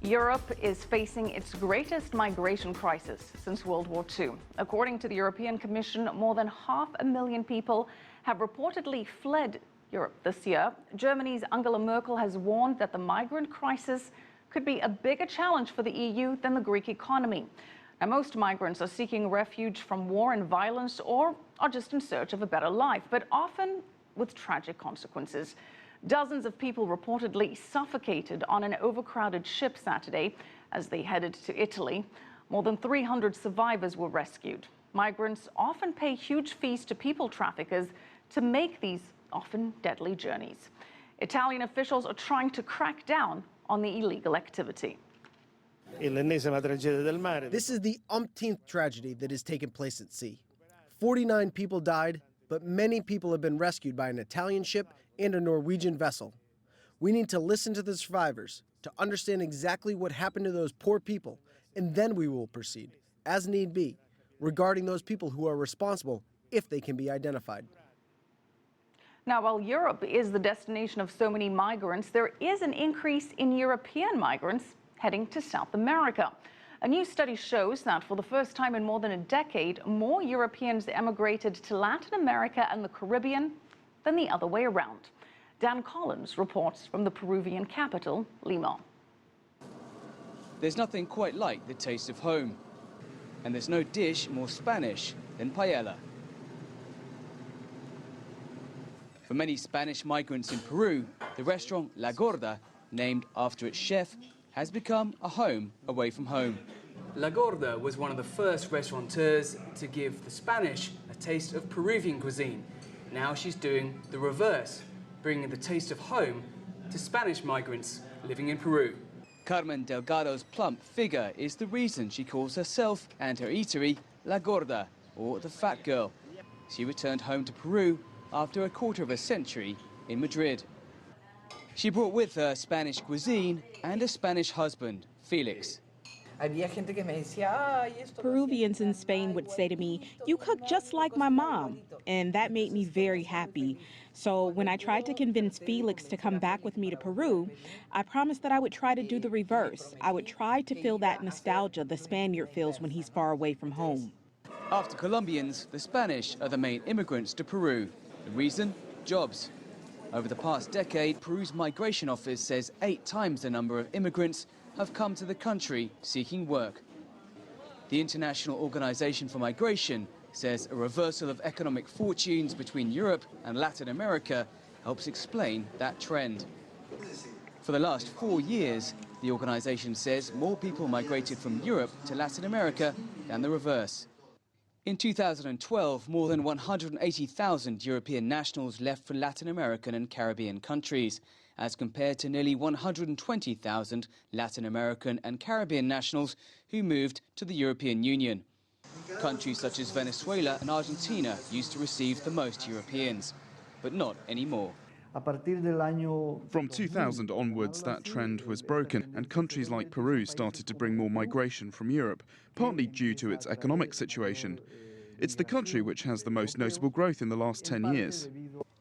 Europe is facing its greatest migration crisis since World War II. According to the European Commission, more than 500,000 people have reportedly fled Europe this year. Germany's Angela Merkel has warned that the migrant crisis could be a bigger challenge for the EU than the Greek economy. Now, most migrants are seeking refuge from war and violence or are just in search of a better life, but often with tragic consequences. Dozens of people reportedly suffocated on an overcrowded ship Saturday as they headed to Italy. More than 300 survivors were rescued. Migrants often pay huge fees to people traffickers to make these often deadly journeys. Italian officials are trying to crack down on the illegal activity. This is the umpteenth tragedy that has taken place at sea. 49 people died, but many people have been rescued by an Italian ship and a Norwegian vessel. We need to listen to the survivors to understand exactly what happened to those poor people, and then we will proceed, as need be, regarding those people who are responsible if they can be identified. Now, while Europe is the destination of so many migrants, there is an increase in European migrants heading to South America. A new study shows that for the first time in more than a decade, more Europeans emigrated to Latin America and the Caribbean than the other way around. Dan Collyns reports from the Peruvian capital, Lima. There's nothing quite like the taste of home. And there's no dish more Spanish than paella. For many Spanish migrants in Peru, the restaurant La Gorda, named after its chef, has become a home away from home. La Gorda was one of the first restaurateurs to give the Spanish a taste of Peruvian cuisine. Now she's doing the reverse, bringing the taste of home to Spanish migrants living in Peru. Carmen Delgado's plump figure is the reason she calls herself and her eatery La Gorda, or the Fat Girl. She returned home to Peru after a quarter of a century in Madrid. She brought with her Spanish cuisine and a Spanish husband, Felix. Peruvians in Spain would say to me, "You cook just like my mom," and that made me very happy. So when I tried to convince Felix to come back with me to Peru, I promised that I would try to do the reverse. I would try to feel that nostalgia the Spaniard feels when he's far away from home. After Colombians, the Spanish are the main immigrants to Peru. The reason? Jobs. Over the past decade, Peru's migration office says 8 times the number of immigrants have come to the country seeking work. The International Organization for Migration says a reversal of economic fortunes between Europe and Latin America helps explain that trend. For the last 4 years, the organization says more people migrated from Europe to Latin America than the reverse. In 2012, more than 180,000 European nationals left for Latin American and Caribbean countries, as compared to nearly 120,000 Latin American and Caribbean nationals who moved to the European Union. Countries such as Venezuela and Argentina used to receive the most Europeans, but not anymore. From 2000 onwards, that trend was broken, and countries like Peru started to bring more migration from Europe, partly due to its economic situation. It's the country which has the most notable growth in the last 10 years.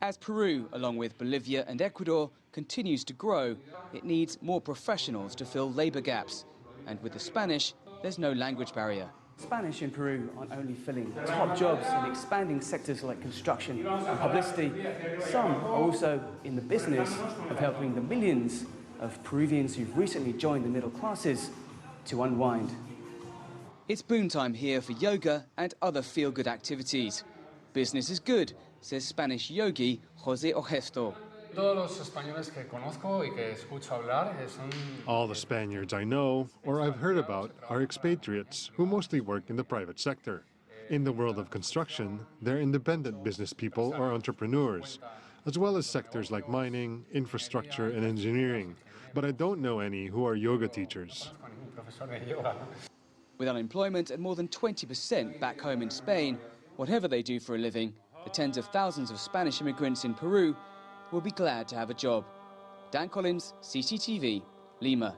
As Peru, along with Bolivia and Ecuador, continues to grow, it needs more professionals to fill labour gaps. And with the Spanish, there's no language barrier. Spanish in Peru aren't only filling top jobs in expanding sectors like construction and publicity, some are also in the business of helping the millions of Peruvians who've recently joined the middle classes to unwind. It's boom time here for yoga and other feel-good activities. Business is good, says Spanish yogi José Ogesto. All the Spaniards I know or I've heard about are expatriates who mostly work in the private sector. In the world of construction, they're independent business people or entrepreneurs, as well as sectors like mining, infrastructure, and engineering. But I don't know any who are yoga teachers. With unemployment at more than 20% back home in Spain, whatever they do for a living, the tens of thousands of Spanish immigrants in Peru will be glad to have a job. Dan Collyns, CCTV, Lima.